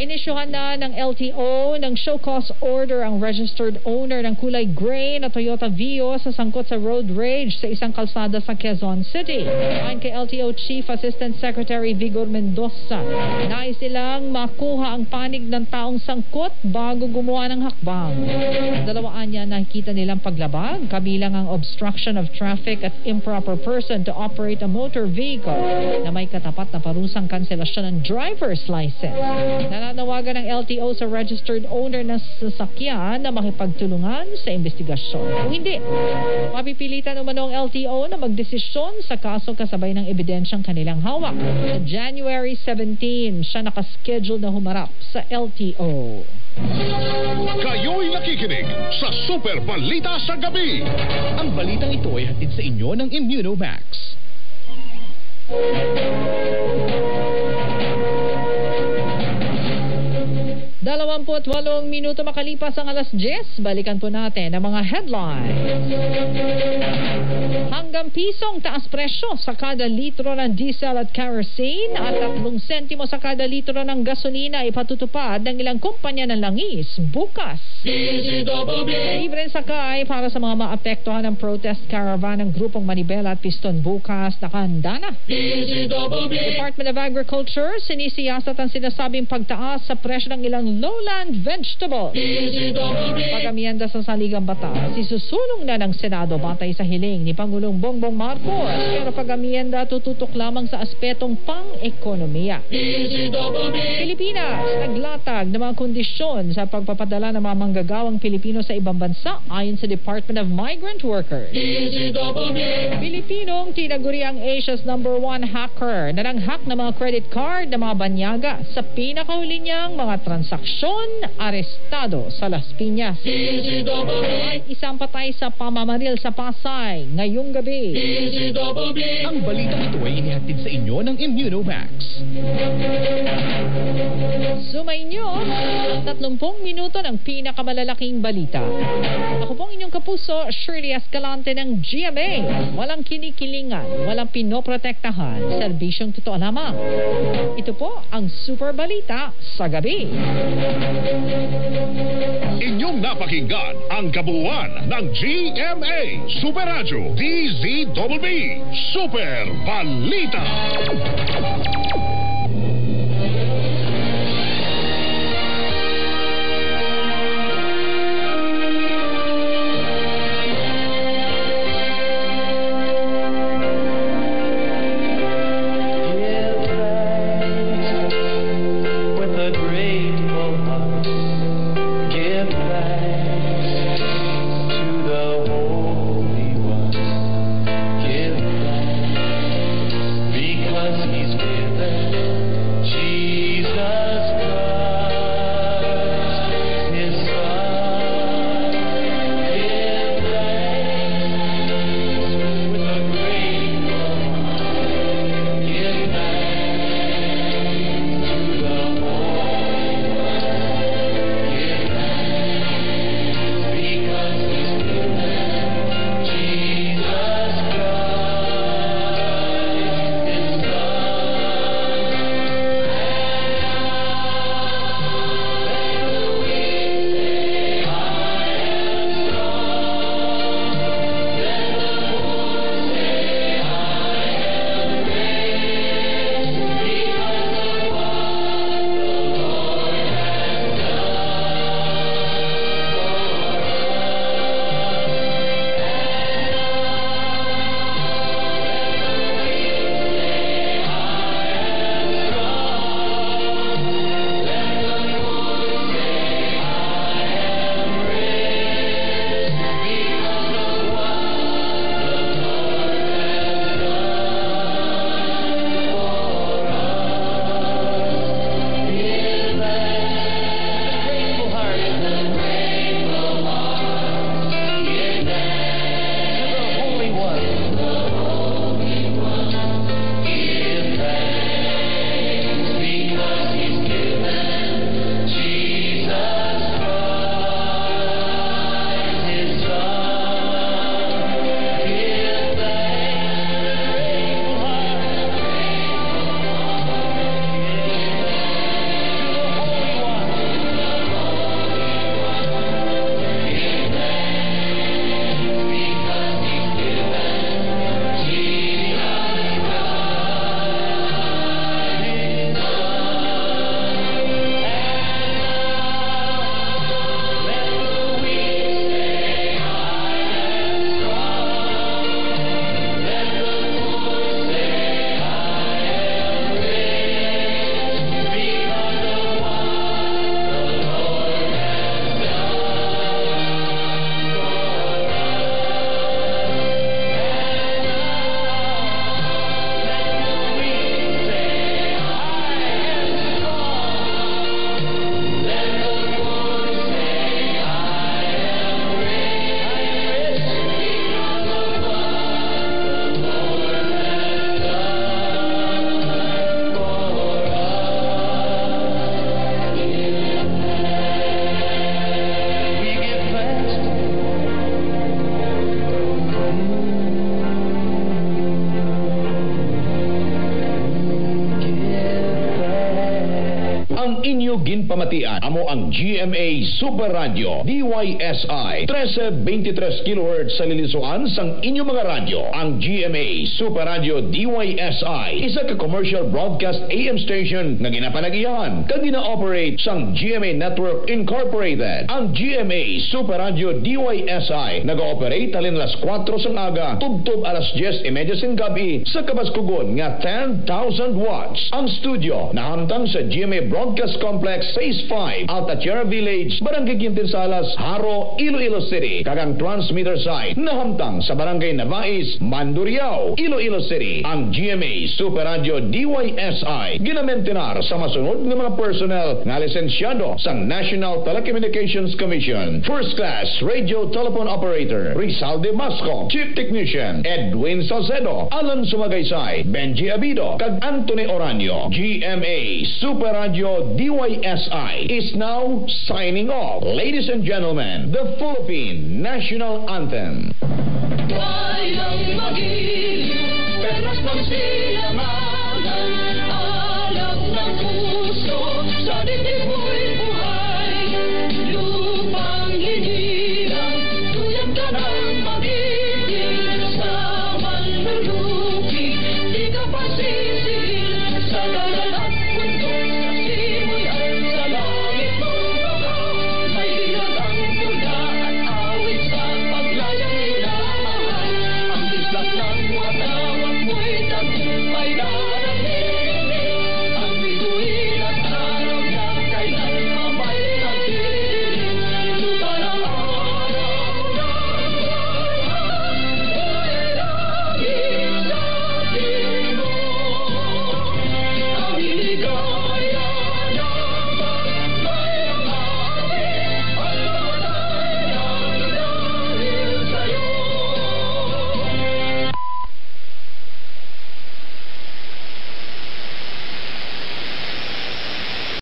Inisyuhan na ng LTO ng show cause order ang registered owner ng kulay gray na Toyota Vios sa sangkot sa road rage sa isang kalsada sa Quezon City. Ayon kay LTO Chief Assistant Secretary Vigor Mendoza, nais nilang makuha ang panig ng taong sangkot bago gumawa ng hakbang. Dalawaan niya nakikita nilang paglabag, kabilang ang obstruction of traffic at improper person to operate a motor vehicle na may katapat na parusang kanselasyon ng driver's license. Nananawagan ng LTO sa registered owner ng sasakyan na makipagtulungan sa investigasyon. Kung hindi, mapipilitan umano ang LTO na magdesisyon sa kaso kasabay ng ebidensyang kanilang hawak. Sa January 17, siya nakaschedule na humarap sa LTO. Kayo'y nakikinig sa Super Balita sa Gabi. Ang balitang ito ay hatid sa inyo ng Immunomax. 28 minuto makalipas ang alas 10, balikan po natin ang mga headlines. Hanggang pisong taas presyo sa kada litro ng diesel at kerosene at 3 sentimo sa kada litro ng gasolina ipatutupad ng ilang kumpanya ng langis bukas. Libreng sakay para sa mga maapektuhan ng protest caravan ng grupong Manibela at Piston bukas nakahanda na. Department of Agriculture sinisiyasat ang sinasabing pagtaas sa presyo ng ilang lowland vegetables. Pag-amienda sa saligang batas, isusulong na ng Senado batay sa hiling ni Pangulong Bongbong Marcos. Pero pag-amienda tututok lamang sa aspetong pang-ekonomiya. Pilipinas, naglatag ng mga kondisyon sa pagpapadala ng mga manggagawang Pilipino sa ibang bansa ayon sa Department of Migrant Workers. Pilipinong tinaguri ang Asia's #1 hacker na nang-hack ng mga credit card ng mga banyaga sa pinakahuli niyang mga transaksyon, arestado sa Las Piñas. Isang patay sa pamamaril sa Pasay ngayong gabi. Ang balitang ito ay inihatid sa inyo ng Immunomax. Sumainyo, 30 minuto ng pinakamalalaking balita. Ako pong inyong kapuso, Shirley Escalante ng GMA. Walang kinikilingan, walang pinoprotektahan, serbisyong totoo lamang. Ito po ang Super Balita sa Gabi. Inyong napakinggan ang kabuuan ng GMA Super Radio DZBB Super Balita. ang inyo ginpamatian. Amo ang GMA Super Radio DYSI 1323 kHz sa lilisuan sang inyo mga radyo. Ang GMA Super Radio DYSI isa ka commercial broadcast AM station na ginapanagihan kag gina-operate sang GMA Network Incorporated. Ang GMA Super Radio DYSI nag-ooperate halin alas 4 sang aga tubtob alas 10:30 sang gabi sa kabaskugon nga 10,000 watts. Ang studio nahamtang sa GMA Broadcast Complex Phase 5 Altachiara Village, Barangay Quintinsalas, Haro, Iloilo City. Kagang transmitter site nahamtang sa Barangay Navais, Mandurriao, Iloilo City. Ang GMA Super Radio DYSI ginamentenar sa masunod ng mga personnel na lisensyado sa National Telecommunications Commission. First Class Radio Telephone Operator Rizalde Masco, Chief Technician Edwin Salcedo, Alan Sumagaysay, Benji Abido, kag Anthony Oranio. GMA Super Radio DYSI is now signing off. Ladies and gentlemen, the Philippine National Anthem. Kayang magiliw, perlas ng silangan.